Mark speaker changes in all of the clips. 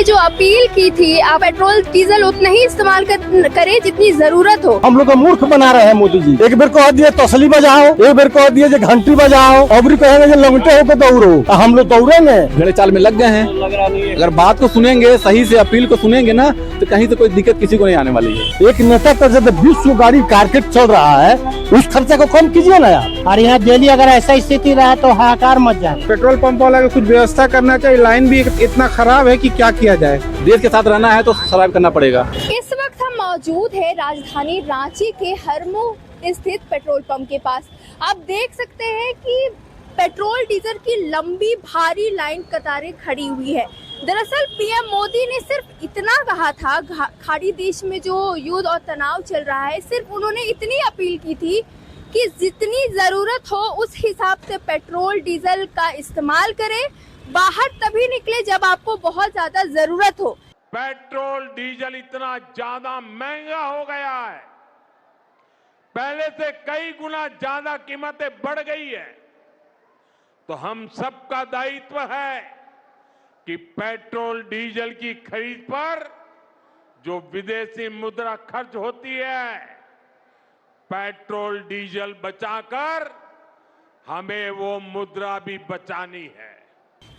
Speaker 1: जो अपील की थी, आप पेट्रोल डीजल उतना ही इस्तेमाल करें जितनी जरूरत हो।
Speaker 2: हम लोग को मूर्ख बना रहे हैं मोदी जी। एक बार कह दिए तसली बजाओ, एक बार कह दिए जो घंटी बजाओ, अब कहेंगे लंगटे होकर दौड़ो। हम लोग दौड़ेंगे,
Speaker 3: घड़े चाल में लग गए हैं। अगर बात को सुनेंगे, सही से अपील को सुनेंगे ना, तो कहीं से कोई दिक्कत किसी को नहीं आने वाली है।
Speaker 2: एक नेता का जब 20 गाड़ी कारकेट चल रहा है, उस खर्चे को कम कीजिए ना यार।
Speaker 4: और यहाँ डेली अगर ऐसा स्थिति रहा तो हाहाकार मच जाए।
Speaker 5: पेट्रोल पंप वाला को कुछ व्यवस्था करना चाहिए। लाइन भी इतना खराब है कि क्या किया जाए।
Speaker 3: देश के साथ रहना है तो सर्वाइव करना पड़ेगा।
Speaker 1: इस वक्त हम मौजूद है राजधानी रांची के हरमू स्थित पेट्रोल पंप के पास। आप देख सकते हैं कि पेट्रोल डीजल की लंबी भारी लाइन कतारें खड़ी हुई है। दरअसल पीएम मोदी ने सिर्फ इतना कहा था, खाड़ी देश में जो युद्ध और तनाव चल रहा है, सिर्फ उन्होंने इतनी अपील की थी कि जितनी जरूरत हो उस हिसाब से पेट्रोल डीजल का इस्तेमाल करें, बाहर तभी निकले जब आपको बहुत ज्यादा जरूरत हो।
Speaker 6: पेट्रोल डीजल इतना ज्यादा महंगा हो गया है, पहले से कई गुना ज्यादा कीमतें बढ़ गई है, तो हम सबका दायित्व है कि पेट्रोल डीजल की खरीद पर जो विदेशी मुद्रा खर्च होती है, पेट्रोल डीजल बचाकर हमें वो मुद्रा भी बचानी है।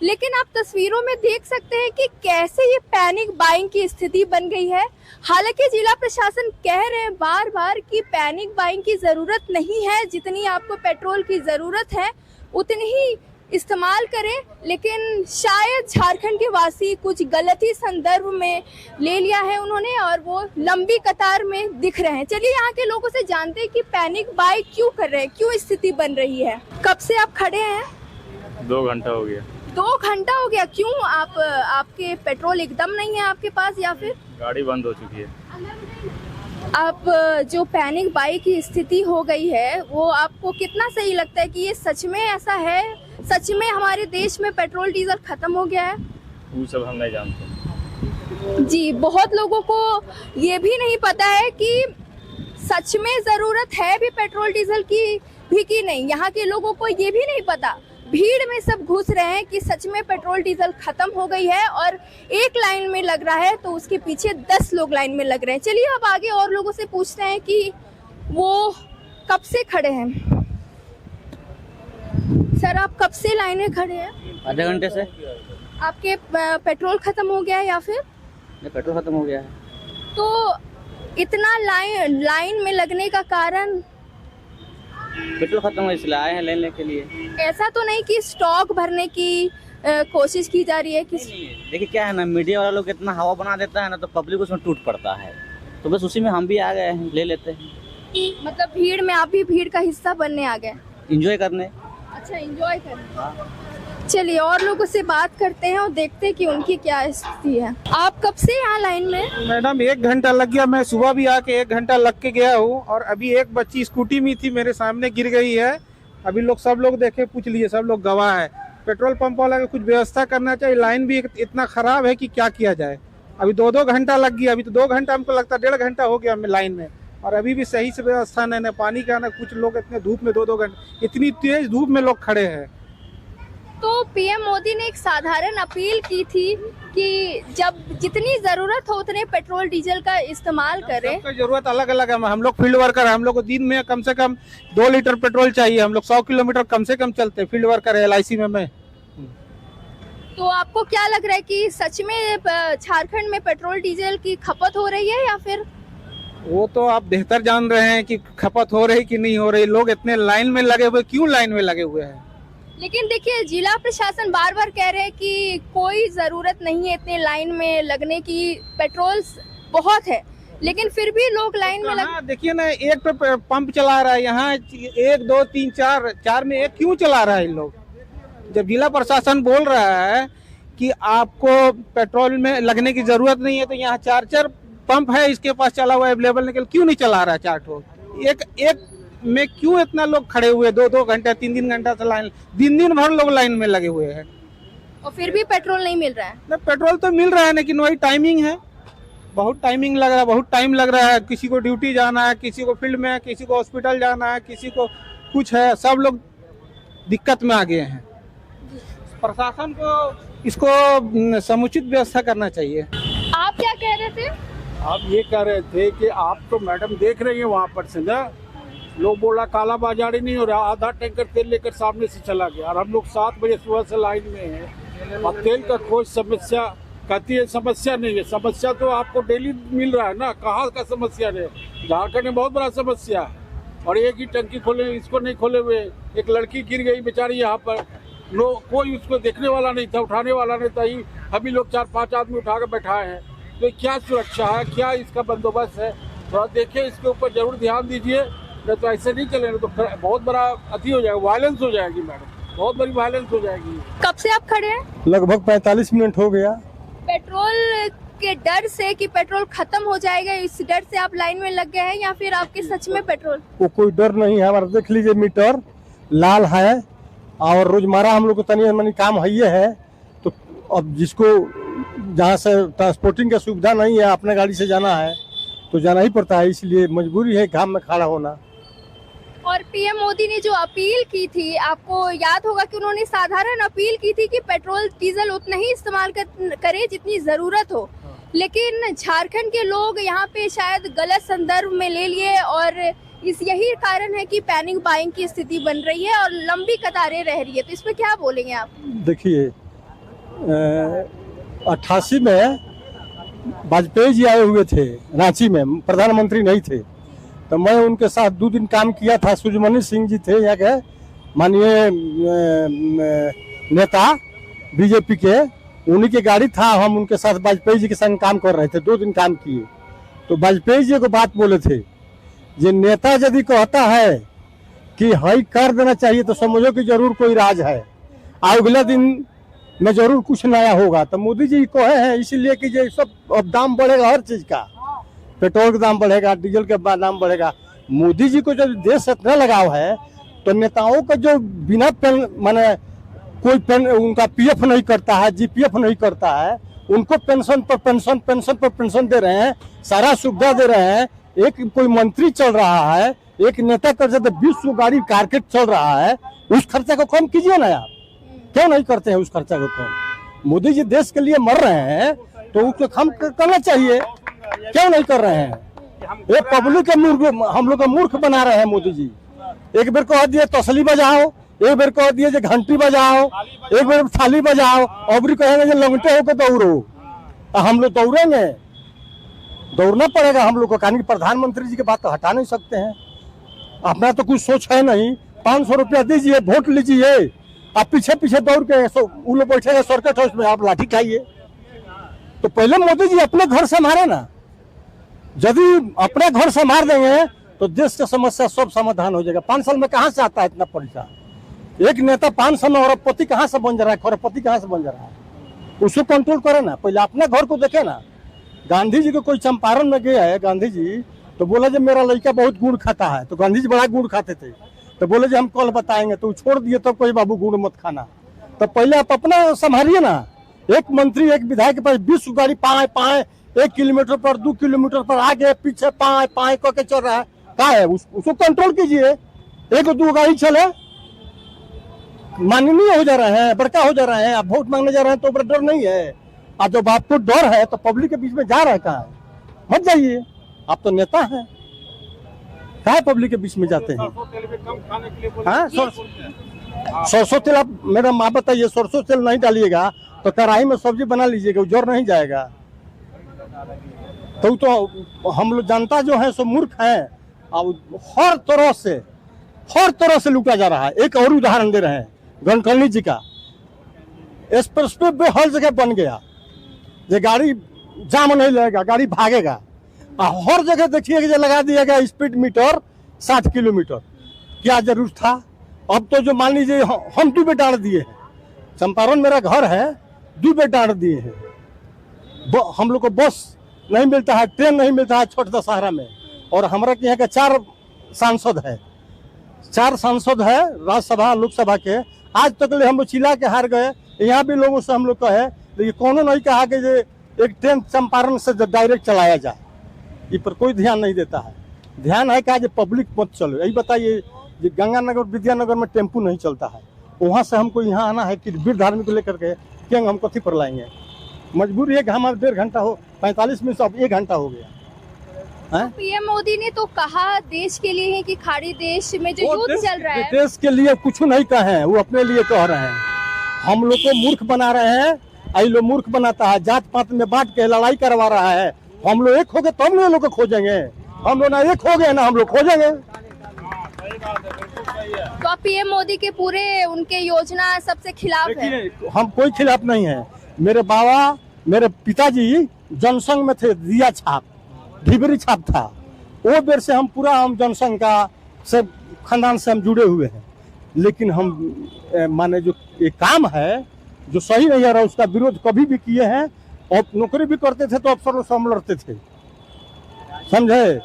Speaker 1: लेकिन आप तस्वीरों में देख सकते हैं कि कैसे ये पैनिक बाइंग की स्थिति बन गई है। हालांकि जिला प्रशासन कह रहे हैं बार बार कि पैनिक बाइंग की जरूरत नहीं है, जितनी आपको पेट्रोल की जरूरत है उतनी ही इस्तेमाल करें, लेकिन शायद झारखंड के वासी कुछ गलती संदर्भ में ले लिया है उन्होंने और वो लंबी कतार में दिख रहे हैं। चलिए यहाँ के लोगों से जानते हैं कि पैनिक बाई क्यों कर रहे हैं, क्यों स्थिति बन रही है। कब से आप खड़े हैं?
Speaker 7: 2 घंटा हो गया।
Speaker 1: 2 घंटा हो गया। क्यों? आपके पेट्रोल एकदम नहीं है आपके पास या फिर
Speaker 7: गाड़ी बंद हो चुकी है?
Speaker 1: आप जो पैनिक बाई की स्थिति हो गई है वो आपको कितना सही लगता है कि ये सच में ऐसा है? सच में हमारे देश में पेट्रोल डीजल खत्म हो गया है?
Speaker 7: वो सब हम नहीं जानते
Speaker 1: जी, बहुत लोगों को ये भी नहीं पता है कि सच में जरूरत है भी पेट्रोल डीजल की भी कि नहीं। यहाँ के लोगों को ये भी नहीं पता, भीड़ में सब घुस रहे हैं कि सच में पेट्रोल डीजल खत्म हो गई है और एक लाइन में लग रहा है तो उसके पीछे 10 लोग लाइन में लग रहे हैं। चलिए अब आगे और लोगों से पूछते हैं कि वो कब से खड़े हैं। सर, आप कब से लाइन में खड़े हैं?
Speaker 4: आधे घंटे से।
Speaker 1: आपके पेट्रोल खत्म हो गया है या फिर?
Speaker 4: पेट्रोल खत्म हो गया है।
Speaker 1: तो इतना लाइन में लगने का कारण?
Speaker 4: पेट्रोल खत्म हो इसलिए आए हैं लेने के लिए।
Speaker 1: ऐसा तो नहीं कि स्टॉक भरने की कोशिश की जा रही है?
Speaker 4: देखिए क्या है ना, मीडिया वाला लोग इतना हवा बना देता है ना तो पब्लिक उसमें टूट पड़ता है, तो बस उसी में हम भी आ गए हैं, ले लेते हैं।
Speaker 1: मतलब भीड़ में आप भी भीड़ का हिस्सा बनने आ गए?
Speaker 4: एंजॉय करने।
Speaker 1: अच्छा, एंजॉय करने। चलिए और लोगों से बात करते हैं और देखते हैं कि उनकी क्या स्थिति है। आप कब से यहाँ लाइन में?
Speaker 5: मैडम 1 घंटा लग गया। मैं सुबह भी आके 1 घंटा लग के गया हूँ और अभी एक बच्ची स्कूटी में थी, मेरे सामने गिर गई है। अभी सब लोग देखे, पूछ लिए, सब लोग गवाह है। पेट्रोल पंप वाला को कुछ व्यवस्था करना चाहिए। लाइन भी इतना खराब है कि क्या किया जाए। अभी 2 घंटा लग गया। अभी तो 2 घंटा, हमको लगता है 1.5 घंटा हो गया हमें लाइन में, और अभी भी सही से व्यवस्था नहीं, पानी का ना कुछ। लोग इतने धूप में 2 घंटे, इतनी तेज धूप में लोग खड़े हैं।
Speaker 1: तो पीएम मोदी ने एक साधारण अपील की थी कि जब जितनी जरूरत हो उतने पेट्रोल डीजल का इस्तेमाल करें।
Speaker 5: सबकी जरूरत अलग अलग है। हम लोग फील्ड वर्कर है, हम लोग को दिन में कम से कम 2 लीटर पेट्रोल चाहिए। हम लोग 100 किलोमीटर कम से कम चलते हैं। फील्ड वर्कर है LIC में मैं।
Speaker 1: तो आपको क्या लग रहा है कि सच में झारखंड में पेट्रोल डीजल की खपत हो रही है या फिर?
Speaker 5: वो तो आप बेहतर जान रहे हैं कि खपत हो रही कि नहीं हो रही। लोग इतने लाइन में लगे हुए, क्यों लाइन में लगे हुए हैं?
Speaker 1: लेकिन देखिए, जिला प्रशासन बार बार कह रहे हैं कि कोई जरूरत नहीं है इतने लाइन में लगने की, पेट्रोल बहुत है, लेकिन फिर भी लोग लाइन में लगे।
Speaker 5: देखिए ना, एक पे पंप चला रहा है यहाँ, 1 2 3 4 में एक क्यों चला रहा है इन लोग? जब जिला प्रशासन बोल रहा है कि आपको पेट्रोल में लगने की जरूरत नहीं है, तो यहाँ 4 पंप है इसके पास चला हुआ अवेलेबल, निकल क्यों नहीं चला रहा है 4 ठो? एक में क्यों इतना लोग खड़े हुए 2 घंटा 3 घंटा से लाइन, दिन भर लोग लाइन में लगे हुए हैं
Speaker 1: और फिर भी पेट्रोल नहीं मिल रहा है?
Speaker 5: ना, पेट्रोल तो मिल रहा है लेकिन वही टाइमिंग है। बहुत टाइमिंग लग रहा है, बहुत टाइम लग रहा है। किसी को ड्यूटी जाना है, किसी को फील्ड में है, किसी को हॉस्पिटल जाना है, किसी को कुछ है। सब लोग दिक्कत में आ गए हैं। प्रशासन को इसको समुचित व्यवस्था करना चाहिए।
Speaker 1: आप क्या कह रहे थे?
Speaker 2: आप ये कह रहे थे कि आप तो मैडम देख रही हैं वहाँ पर से ना, लोग बोला काला बाजारी नहीं हो रहा, आधा टैंकर तेल लेकर सामने से चला गया और हम लोग 7 बजे सुबह से लाइन में हैं और तेल का कोई समस्या कहती है समस्या नहीं है। समस्या तो आपको डेली मिल रहा है ना, कहाँ का समस्या है? झारखंड में बहुत बड़ा समस्या है और एक ही टंकी खोले, इसको नहीं खोले हुए। एक लड़की गिर गई बेचारी यहाँ पर, कोई उसको देखने वाला नहीं था, उठाने वाला नहीं था। अभी लोग 4-5 आदमी उठा कर बैठाए हैं। तो क्या सुरक्षा है, क्या इसका बंदोबस्त है? थोड़ा देखिए, इसके ऊपर जरूर ध्यान दीजिए, नहीं तो ऐसे नहीं चलेगा तो बहुत बड़ा अति हो जाएगा, वायलेंस हो जाएगी मैडम, बहुत बड़ी वायलेंस हो जाएगी।
Speaker 1: कब से आप खड़े हैं?
Speaker 2: लगभग 45 मिनट हो गया।
Speaker 1: पेट्रोल के डर से कि पेट्रोल खत्म हो जाएगा, इस डर से आप लाइन में लग गए हैं या फिर आपके सच में पेट्रोल?
Speaker 2: वो कोई डर नहीं है हमारा। देख लीजिए मीटर लाल है और रोजमर्रा हम लोग को तनी मनी काम है। तो अब जिसको जहाँ से ट्रांसपोर्टिंग की सुविधा नहीं है, अपने गाड़ी से जाना है तो जाना ही पड़ता है, इसलिए मजबूरी है घाम में खड़ा होना।
Speaker 1: और पीएम मोदी ने जो अपील की थी, आपको याद होगा कि उन्होंने साधारण अपील की थी कि पेट्रोल डीजल उतना ही इस्तेमाल करें जितनी जरूरत हो। लेकिन झारखंड के लोग यहाँ पे शायद गलत संदर्भ में ले लिए और यही कारण है कि पैनिक बाइंग की स्थिति बन रही है और लंबी कतारें रह रही है। तो इसमें क्या बोलेंगे आप?
Speaker 2: देखिए 88 में वाजपेयी जी आए हुए थे रांची में, प्रधानमंत्री नहीं थे, तो मैं उनके साथ 2 दिन काम किया था। सुजमनी सिंह जी थे यहाँ के माननीय नेता बीजेपी के, उन्हीं की गाड़ी था। हम उनके साथ वाजपेयी जी के संग काम कर रहे थे, 2 दिन काम किए। तो वाजपेयी जी को बात बोले थे, ये नेता यदि कहता है कि हाई कर देना चाहिए तो समझो कि जरूर कोई राज है, अगले दिन में जरूर कुछ नया होगा। तो मोदी जी कहे हैं इसलिए कि ये सब अब दाम बढ़ेगा, हर चीज का, पेट्रोल का दाम बढ़ेगा, डीजल का दाम बढ़ेगा। मोदी जी को जब देश से इतना लगाव है तो नेताओं का जो बिना पेन माने कोई पेन उनका पीएफ नहीं करता है, जीपीएफ नहीं करता है, उनको पेंशन पर पेंशन दे रहे हैं, सारा सुविधा दे रहे हैं। एक कोई मंत्री चल रहा है, एक नेता कर सकते 20 गाड़ी कारकेट चल रहा है, उस खर्चा को कम कीजिए ना आप। क्यों नहीं करते हैं उस खर्चा को कम? मोदी जी देश के लिए मर रहे हैं तो उसको कम करना चाहिए, क्यों नहीं कर रहे हैं? ये पब्लिक के हम लोग का मूर्ख बना रहे हैं मोदी जी। एक बार कह दिए तसली बजाओ, एक बार कह दिए घंटी बजाओ, एक बार थाली बजाओ, और कहेंगे लंगटे होकर दौड़ो। हम लोग दौड़ेंगे, दौड़ना पड़ेगा हम लोग को। कहानी प्रधानमंत्री जी की बात तो हटा नहीं सकते हैं, अपना तो कुछ सोच है नहीं। 500 रुपया दीजिए, वोट लीजिए, आप पीछे पीछे दौड़ के उन लोग बैठेगा सर्किट हाउस में, आप लाठी खाइए। तो पहले मोदी जी अपने घर संभाले ना, यदि अपने घर संभाल देंगे तो देश का समस्या सब समाधान हो जाएगा। 5 साल में कहाँ से आता है इतना पैसा? एक नेता 5 साल में अरबपति कहाँ से बन जा रहा है, करोड़पति कहाँ से बन जा रहा है? उसको कंट्रोल करे ना, पहले अपने घर को देखे ना। गांधी जी को कोई चंपारण में गया है, गांधी जी तो बोला जब मेरा लड़का बहुत गुड़ खाता है, तो गांधी जी बड़ा गुड़ खाते थे, तो बोले जी हम कल बताएंगे, तो छोड़ दिए। तो कोई बाबू गुड़ मत खाना, तो पहले आप अपना संभालिए ना। एक मंत्री एक विधायक के पास 20 गाड़ी पाए 1 किलोमीटर पर 2 किलोमीटर पर आगे पीछे पाए करके चल रहा है, क्या है? उसको कंट्रोल कीजिए। 1-2 गाड़ी चले, माननीय हो जा रहे हैं, बड़का हो जा रहे हैं, आप वोट मांगने जा रहे हैं तो डर नहीं है। और जब आपको डर है तो पब्लिक के बीच में जा रहा है, कहाँ मत जाइए, आप तो नेता हैं, क्या पब्लिक के बीच में जाते हैं? हाँ, सरसों तेल आप मैडम आप बताइए, सरसों तेल नहीं डालिएगा तो कढ़ाई में सब्जी बना लीजिएगा, जर नहीं जाएगा। तो हम लोग जनता जो है सो मूर्ख है, और हर तरह से लूटा जा रहा है। एक और उदाहरण दे रहे हैं, गणकर्णी जी का एक्सप्रेस वे हर जगह बन गया, ये गाड़ी जाम नहीं लगेगा, गाड़ी भागेगा। हर जगह देखिए कि लगा दिया गया स्पीड मीटर 60 किलोमीटर, क्या जरूर था? अब तो जो मान लीजिए हम 2 बेट डाल दिए हैं, चंपारण मेरा घर है, 2 बेट डाल दिए हैं। हम लोग को बस नहीं मिलता है, ट्रेन नहीं मिलता है छोटे दशहरा में, और हमारा यहाँ का 4 सांसद है, 4 सांसद है राज्यसभा लोकसभा के। आज तक ले हम लोग चिल्ला के हार गए, यहाँ भी लोगों से हम लोग कहे, लेकिन कोनो नहीं कहा कि एक ट्रेन चंपारण से डायरेक्ट चलाया जाए, इस पर कोई ध्यान नहीं देता है। ध्यान है क्या? पब्लिक मत चलो। यही बताइए, गंगानगर विद्यानगर में टेम्पू नहीं चलता है, वहाँ से हमको यहाँ आना है कि वीर धार्मिक को लेकर के क्या हम कथी पर लाएंगे। मजबूरी है कि हमारा 1.5 घंटा हो, 45 मिनट से अब 1 घंटा हो गया।
Speaker 1: पीएम मोदी ने तो कहा देश के लिए है कि खाड़ी देश में जो युद्ध चल रहा है,
Speaker 2: देश के लिए कुछ नहीं कहे, वो अपने लिए कह रहे हैं। हम लोग को मूर्ख बना रहे हैं, आई लोग मूर्ख बनाता है, जात पात में बांट के लड़ाई करवा रहा है। हम लोग एक हो गए तो हम लोग को खोजेंगे, हम लोग ना एक हो गए ना हम लोग खोजेंगे।
Speaker 1: तो आप पीएम मोदी के पूरे उनके योजना सबसे खिलाफ है?
Speaker 2: हम कोई खिलाफ नहीं है। मेरे बाबा, मेरे पिताजी जनसंघ में थे, दिया छाप, ढिबरी छाप था। वो बेर से हम पूरा हम जनसंघ का सब खानदान से हम जुड़े हुए हैं। लेकिन हम माने जो ये काम है जो सही नहीं आ रहा, उसका विरोध कभी भी किए हैं। और नौकरी भी करते थे तो अफसरों से हम लड़ते थे, समझे।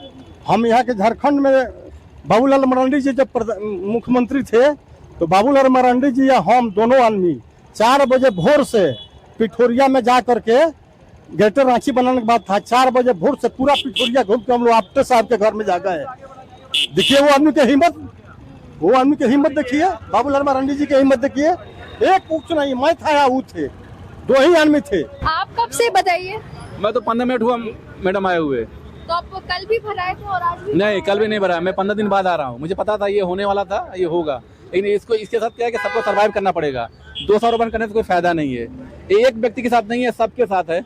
Speaker 2: हम यहाँ के झारखंड में बाबूलाल मरांडी जी जब मुख्यमंत्री थे तो बाबूलाल मरांडी जी या हम दोनों आदमी 4 बजे भोर से पिठोरिया में जा करके ग्रेटर रांची बनाने के बाद था, 4 बजे भोर से पूरा पिठोरिया घूम के हम लोग आपटे साहब के घर में जा गए। देखिए वो आदमी की हिम्मत, वो आदमी की हिम्मत देखिए, बाबूलाल मरांडी जी की हिम्मत देखिए। एक कुछ नहीं, मैं था या वो थे, 2 ही आदमी थे।
Speaker 1: आप कब से बताइए?
Speaker 3: मैं तो 15 मिनट हुआ मैडम आए हुए।
Speaker 1: तो आप कल भी भराए थे और आज भी?
Speaker 3: नहीं, कल भी नहीं भरा, मैं 15 दिन बाद आ रहा हूँ। मुझे पता था ये होने वाला था, ये होगा, लेकिन इसको इसके साथ क्या है कि सबको सर्वाइव करना पड़ेगा। 200 रुपये करने से कोई फायदा नहीं है। एक व्यक्ति के साथ नहीं है, सबके साथ है,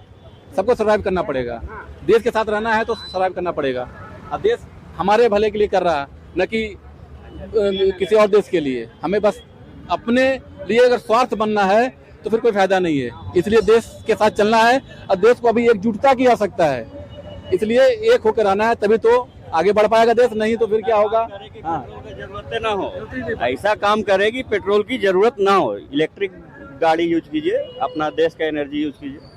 Speaker 3: सबको सर्वाइव करना पड़ेगा। देश के साथ रहना है तो सर्वाइव करना पड़ेगा। अब देश हमारे भले के लिए कर रहा है, न कि किसी और देश के लिए। हमें बस अपने लिए अगर स्वार्थ बनना है तो फिर कोई फायदा नहीं है। इसलिए देश के साथ चलना है और देश को अभी एकजुटता की आवश्यकता है, इसलिए एक होकर रहना है, तभी तो आगे बढ़ पाएगा देश। नहीं तो फिर क्या होगा। हाँ,
Speaker 8: जरूरत ना हो, ऐसा काम करेगी पेट्रोल की जरूरत ना हो, इलेक्ट्रिक गाड़ी यूज कीजिए, अपना देश का एनर्जी यूज कीजिए।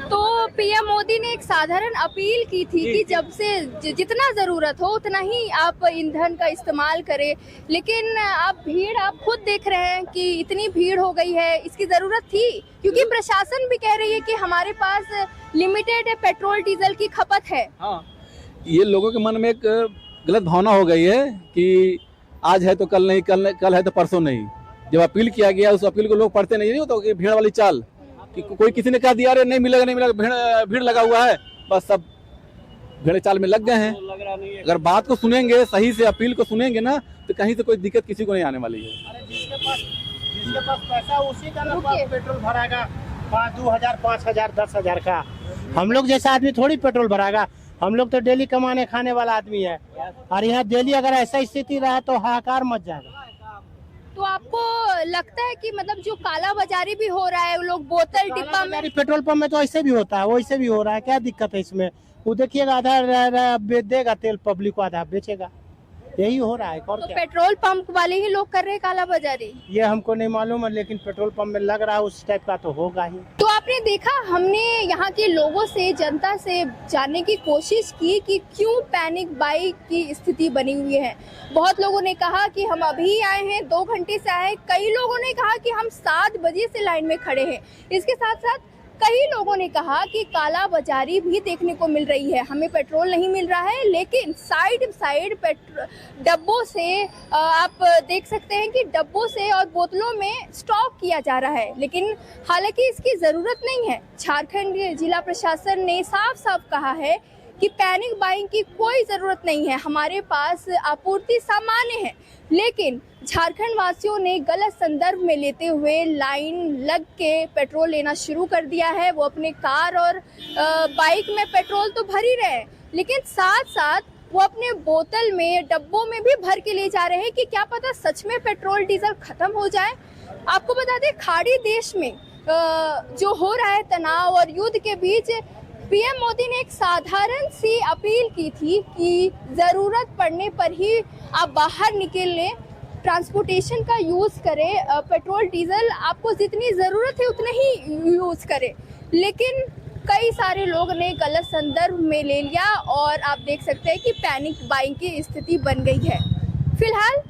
Speaker 1: तो पीएम मोदी ने एक साधारण अपील की थी कि जब से जितना जरूरत हो उतना ही आप ईंधन का इस्तेमाल करें, लेकिन आप भीड़ आप खुद देख रहे हैं कि इतनी भीड़ हो गई है। इसकी जरूरत थी क्योंकि प्रशासन भी कह रही है कि हमारे पास लिमिटेड पेट्रोल डीजल की खपत है।
Speaker 3: हाँ, ये लोगों के मन में एक गलत भावना हो गई है कि आज है तो कल नहीं, कल है तो परसों नहीं। जब अपील किया गया उस अपील को लोग पढ़ते नहीं, तो भीड़ वाली चाल कि कोई किसी ने कहा दिया अरे नहीं मिलेगा नहीं मिलेगा, भीड़ लगा हुआ है, बस सब भीड़ चाल में लग गए हैं। अगर बात को सुनेंगे, सही से अपील को सुनेंगे ना, तो कहीं से कोई दिक्कत किसी को नहीं आने वाली है।
Speaker 5: जिसके पास पैसा उसी का ना पेट्रोल भराएगा, 2,000, 5,000, 10,000 का। हम लोग जैसा आदमी थोड़ी पेट्रोल भराएगा। हम लोग तो डेली कमाने खाने वाला आदमी है, और यहाँ डेली अगर ऐसा स्थिति रहा तो हाहाकार मच जाएगा।
Speaker 1: तो आपको लगता है कि मतलब जो काला बाजारी भी हो रहा है, लोग बोतल डिब्बा में,
Speaker 5: पेट्रोल पंप में तो ऐसे भी होता है, वैसे भी हो रहा है, क्या दिक्कत है इसमें? वो देखिएगा आधा देगा तेल पब्लिक को, आधा बेचेगा, यही हो रहा है। और
Speaker 1: तो
Speaker 5: क्या?
Speaker 1: पेट्रोल पंप वाले ही लोग कर रहे हैं काला बाजारी?
Speaker 5: ये हमको नहीं मालूम है, लेकिन पेट्रोल पंप में लग रहा है उस टाइप का तो होगा ही।
Speaker 1: तो आपने देखा, हमने यहाँ के लोगों से, जनता से जानने की कोशिश की कि क्यों पैनिक बाई की स्थिति बनी हुई है। बहुत लोगों ने कहा कि हम अभी आए हैं, 2 घंटे से आए हैं। कई लोगों ने कहा कि हम 7 बजे से लाइन में खड़े हैं। इसके साथ साथ कई लोगों ने कहा कि काला बाजारी भी देखने को मिल रही है। हमें पेट्रोल नहीं मिल रहा है, लेकिन साइड डब्बों से आप देख सकते हैं कि डब्बों से और बोतलों में स्टॉक किया जा रहा है, लेकिन हालांकि इसकी ज़रूरत नहीं है। झारखंड जिला प्रशासन ने साफ साफ कहा है कि पैनिक बाइंग की कोई ज़रूरत नहीं है, हमारे पास आपूर्ति सामान्य है। लेकिन झारखंड वासियों ने गलत संदर्भ में लेते हुए लाइन लग के पेट्रोल लेना शुरू कर दिया है। वो अपने कार और बाइक में पेट्रोल तो भर ही रहे हैं, लेकिन साथ साथ वो अपने बोतल में, डब्बों में भी भर के ले जा रहे हैं कि क्या पता सच में पेट्रोल डीजल खत्म हो जाए। आपको बता दें, खाड़ी देश में जो हो रहा है तनाव और युद्ध के बीच, पीएम मोदी ने एक साधारण सी अपील की थी कि ज़रूरत पड़ने पर ही आप बाहर निकलें, ट्रांसपोर्टेशन का यूज़ करें, पेट्रोल डीजल आपको जितनी ज़रूरत है उतने ही यूज़ करें। लेकिन कई सारे लोग ने गलत संदर्भ में ले लिया और आप देख सकते हैं कि पैनिक बाइंग की स्थिति बन गई है। फिलहाल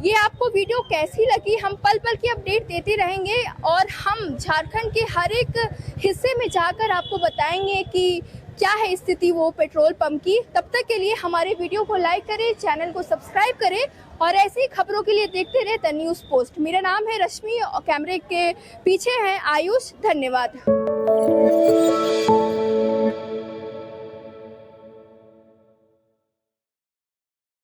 Speaker 1: ये आपको वीडियो कैसी लगी, हम पल पल की अपडेट देते रहेंगे और हम झारखंड के हर एक हिस्से में जाकर आपको बताएंगे कि क्या है स्थिति वो पेट्रोल पंप की। तब तक के लिए हमारे वीडियो को लाइक करें, चैनल को सब्सक्राइब करें और ऐसी खबरों के लिए देखते रहे द न्यूज़ पोस्ट। मेरा नाम है रश्मि और कैमरे के पीछे है आयुष। धन्यवाद।